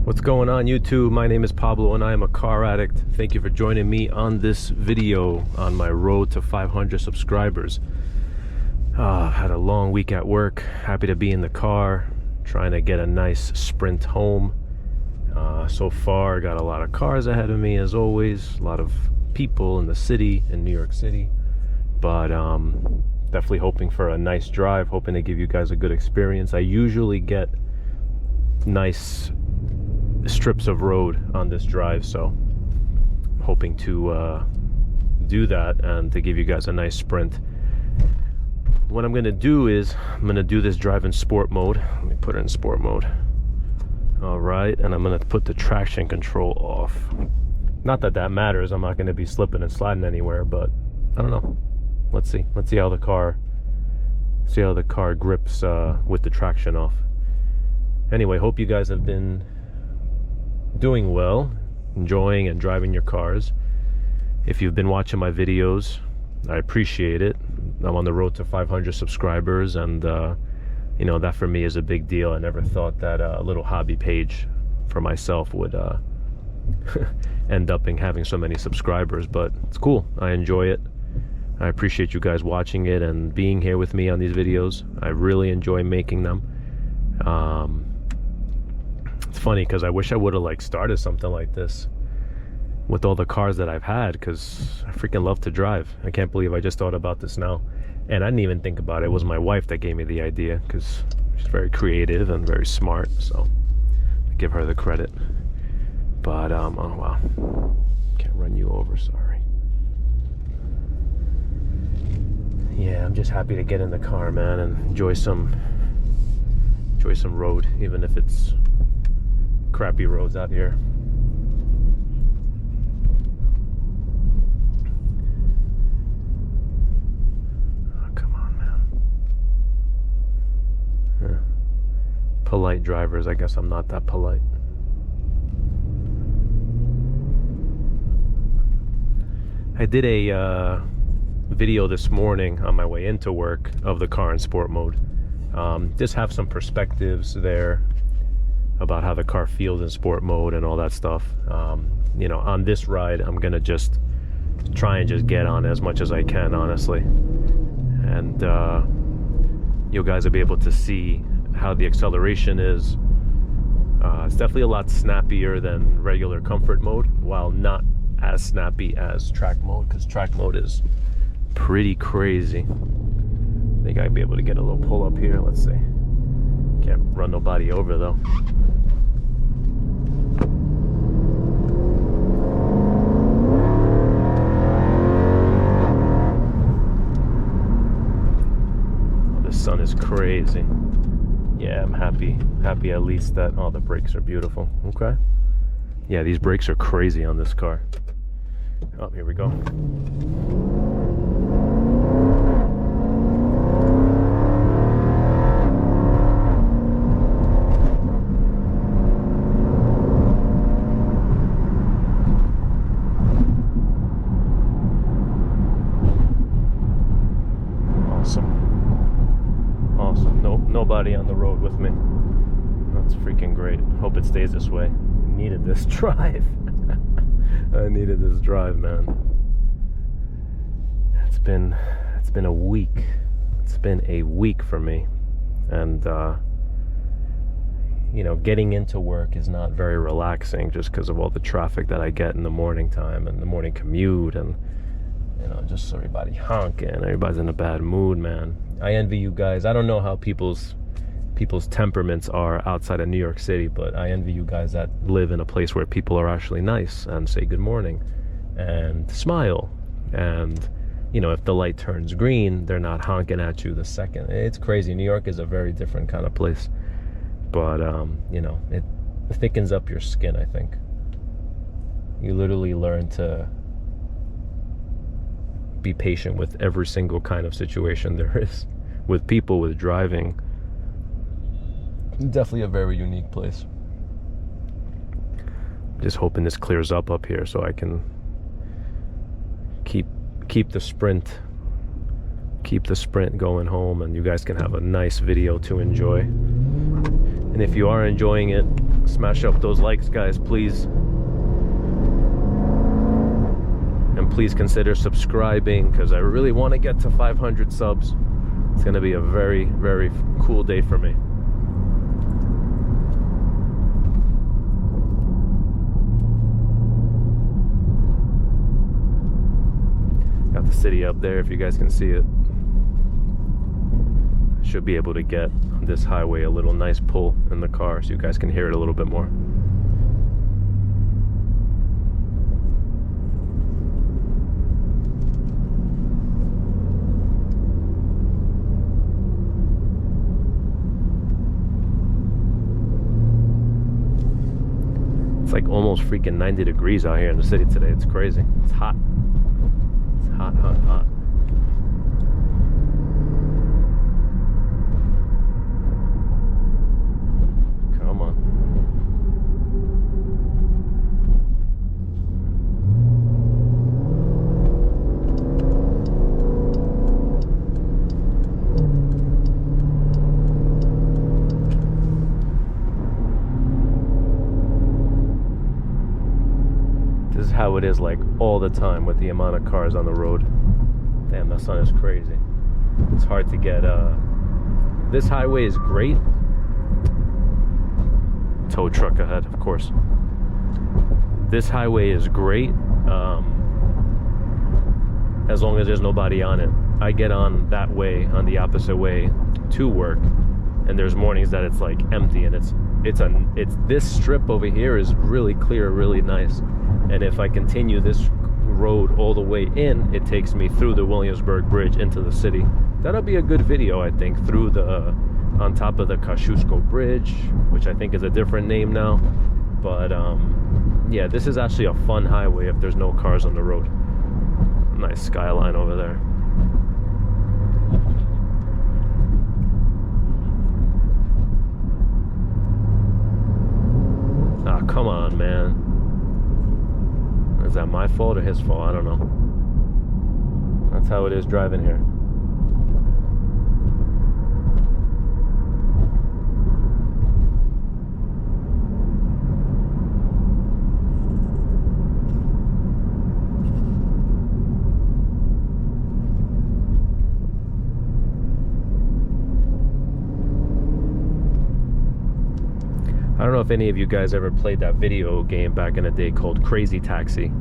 What's going on, YouTube? My name is Pablo and I am a car addict. Thank you for joining me on this video on my road to 500 subscribers. Had a long week at work. Happy to be in the car, trying to get a nice sprint home. So far, got a lot of cars ahead of me, as always. A lot of people in the city, in New York City. But definitely hoping for a nice drive, hoping to give you guys a good experience. I usually get nice strips of road on this drive, so I'm hoping to do that and to give you guys a nice sprint. What I'm gonna do is I'm gonna do this drive in sport mode. Let me put it in sport mode. All right, and I'm gonna put the traction control off. Not that that matters, I'm not gonna be slipping and sliding anywhere, but I don't know. Let's see how the car grips with the traction off. Anyway, hope you guys have been doing well, enjoying and driving your cars. If you've been watching my videos, I appreciate it. I'm on the road to 500 subscribers, and you know, that for me is a big deal. I never thought that a little hobby page for myself would end up having so many subscribers, but it's cool. I enjoy it. I appreciate you guys watching it and being here with me on these videos. I really enjoy making them. It's funny because I wish I would have started something like this with all the cars that I've had, because I freaking love to drive. I can't believe I just thought about this now, and I didn't even think about it. It was my wife that gave me the idea, because she's very creative and very smart, so I give her the credit. But oh wow, can't run you over, sorry. Yeah, I'm just happy to get in the car, man, and enjoy some road, even if it's crappy roads out here. Oh, come on, man. Yeah. Polite drivers. I guess I'm not that polite. I did a video this morning on my way into work of the car in sport mode. Just have some perspectives there about how the car feels in sport mode and all that stuff. You know, on this ride, I'm gonna just try and just get on as much as I can, honestly. And you guys will be able to see how the acceleration is. It's definitely a lot snappier than regular comfort mode, while not as snappy as track mode, because track mode is pretty crazy. I think I'd be able to get a little pull up here. Let's see. Can't run nobody over though. Oh, the sun is crazy. Yeah, I'm happy at least that the brakes are beautiful. Okay. Yeah, these brakes are crazy on this car. Oh, here we go. Awesome. Nobody on the road with me. That's freaking great. Hope it stays this way. Needed this drive. I needed this drive, man. It's been a week. It's been a week for me, and you know, getting into work is not very relaxing just because of all the traffic that I get in the morning time and the morning commute, and you know, just everybody honking, everybody's in a bad mood, man. I envy you guys. I don't know how people's temperaments are outside of New York City, but I envy you guys that live in a place where people are actually nice and say good morning and smile, and you know, if the light turns green, they're not honking at you the second. It's crazy. New York is a very different kind of place, but you know, it thickens up your skin. I think you literally learn to be patient with every single kind of situation there is, with people, with driving. Definitely a very unique place. Just hoping this clears up here so I can keep the sprint going home, and you guys can have a nice video to enjoy. And if you are enjoying it, Smash up those likes, guys, please. And please consider subscribing, because I really want to get to 500 subs. It's going to be a very, very cool day for me. Got the city up there, if you guys can see it. Should be able to get on this highway a little nice pull in the car so you guys can hear it a little bit more. It's like almost freaking 90 degrees out here in the city today. It's crazy. It's hot. It's hot, hot, hot. Come on. This is how it is, like, all the time with the amount of cars on the road. Damn, that sun is crazy. It's hard to get, this highway is great. Tow truck ahead, of course. This highway is great, as long as there's nobody on it. I get on that way, on the opposite way to work, and there's mornings that it's like empty, and it's this strip over here is really clear, really nice. And if I continue this road all the way in, it takes me through the Williamsburg Bridge into the city. That'll be a good video, I think, through the on top of the Kosciuszko Bridge, which I think is a different name now. But yeah, this is actually a fun highway if there's no cars on the road. Nice skyline over there. Ah, come on, man. Is that my fault or his fault? I don't know. That's how it is driving here. I don't know if any of you guys ever played that video game back in the day called Crazy Taxi,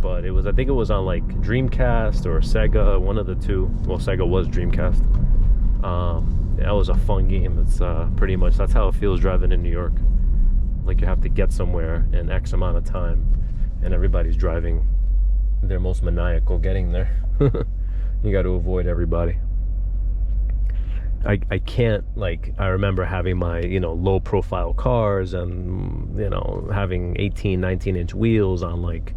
but I think it was on like Dreamcast or Sega, one of the two. Well, Sega was Dreamcast. That was a fun game. It's pretty much, that's how it feels driving in New York. Like you have to get somewhere in X amount of time, and everybody's driving their most maniacal getting there. You got to avoid everybody. I can't, like, I remember having my, low profile cars and, having 18, 19-inch wheels on like,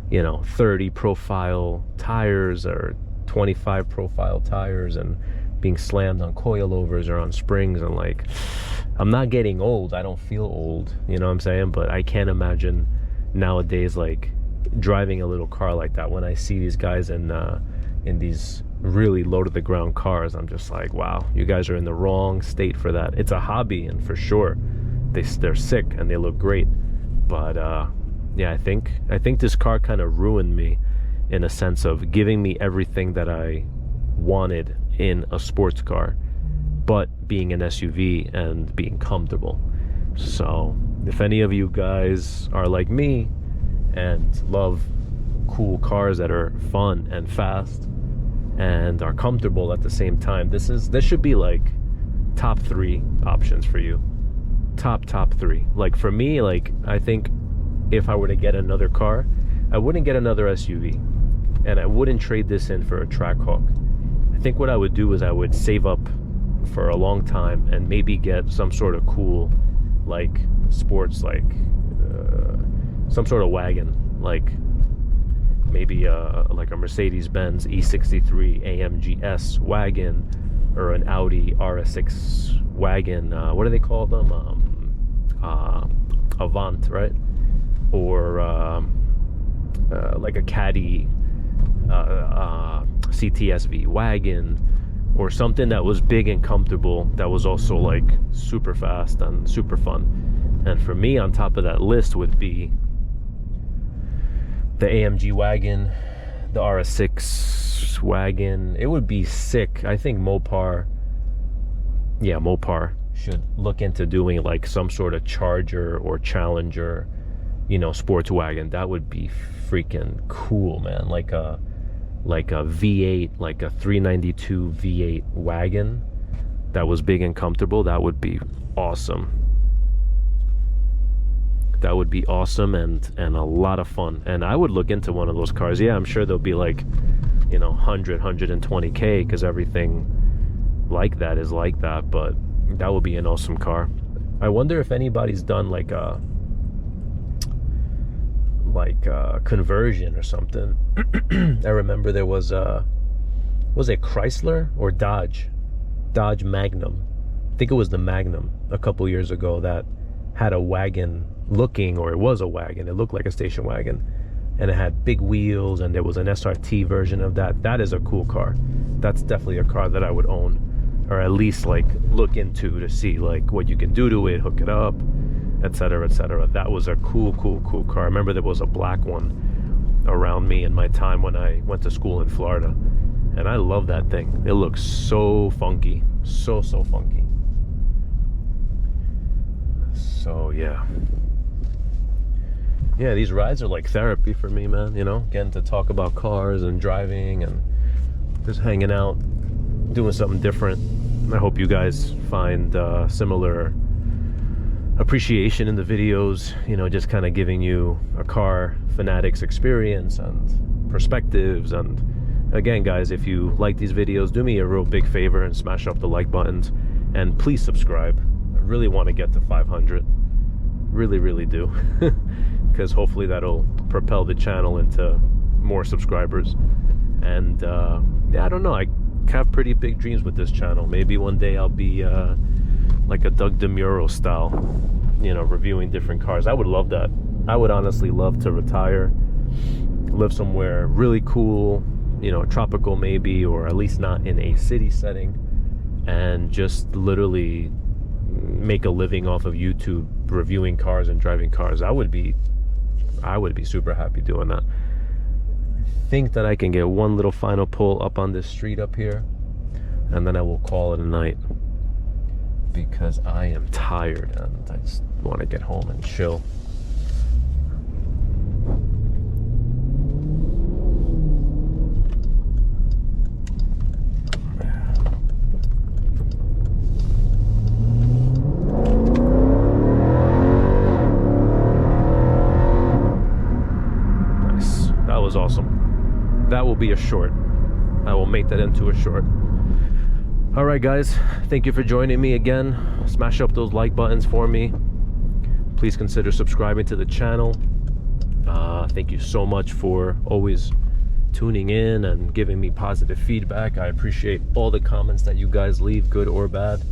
30 profile tires or 25 profile tires, and being slammed on coilovers or on springs. And like, I'm not getting old. I don't feel old, you know what I'm saying? But I can't imagine nowadays, like, driving a little car like that. When I see these guys in these really low to the ground cars, I'm just like, wow, you guys are in the wrong state for that. It's a hobby, and for sure they're sick and they look great, but yeah, I think this car kind of ruined me in a sense of giving me everything that I wanted in a sports car, but being an SUV and being comfortable. So if any of you guys are like me and love cool cars that are fun and fast and are comfortable at the same time, this should be like top 3 options for you. Top 3. Like for me, like, I think if I were to get another car, I wouldn't get another SUV, and I wouldn't trade this in for a Trackhawk. I think what I would do is I would save up for a long time and maybe get some sort of cool, like, sports, like some sort of wagon, like maybe like a Mercedes-Benz E63 AMG S wagon, or an Audi RS6 wagon. What do they call them? Avant, right? Or like a Caddy CTSV wagon, or something that was big and comfortable, that was also like super fast and super fun. And for me, on top of that list would be the AMG wagon, the RS6 wagon. It would be sick. I think Mopar should look into doing like some sort of Charger or Challenger, you know, sports wagon. That would be freaking cool, man. Like a V8, like a 392 V8 wagon that was big and comfortable. That would be awesome. That would be awesome and a lot of fun. And I would look into one of those cars. Yeah, I'm sure they'll be like, you know, 120K, because everything like that is like that. But that would be an awesome car. I wonder if anybody's done like a conversion or something. I remember there was it Chrysler or Dodge Magnum? I think it was the Magnum a couple years ago that had a wagon looking, or it was a wagon, it looked like a station wagon, and it had big wheels, and there was an SRT version of that. That is a cool car. That's definitely a car that I would own, or at least like look into to see like what you can do to it, hook it up, etc., etc. That was a cool car. I remember there was a black one around me in my time when I went to school in Florida, and I love that thing. It looks so funky, so funky. So yeah, these rides are like therapy for me, man. You know, getting to talk about cars and driving and just hanging out, doing something different. I hope you guys find similar appreciation in the videos, you know, just kind of giving you a car fanatics experience and perspectives. And again, guys, if you like these videos, do me a real big favor and smash up the like buttons, and please subscribe. I really want to get to 500, really do, because hopefully that'll propel the channel into more subscribers. And yeah, I don't know, I have pretty big dreams with this channel. Maybe one day I'll be like a Doug DeMuro style, you know, reviewing different cars. I would love that. I would honestly love to retire, live somewhere really cool, you know, tropical maybe, or at least not in a city setting, and just literally make a living off of YouTube reviewing cars and driving cars. I would be super happy doing that. I think that I can get one little final pull up on this street up here, and then I will call it a night, because I am tired and I just want to get home and chill. Nice. That was awesome. That will be a short. I will make that into a short. All right, guys, thank you for joining me again. Smash up those like buttons for me. Please consider subscribing to the channel. Thank you so much for always tuning in and giving me positive feedback. I appreciate all the comments that you guys leave, good or bad.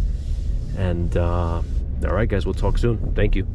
And all right, guys, we'll talk soon. Thank you.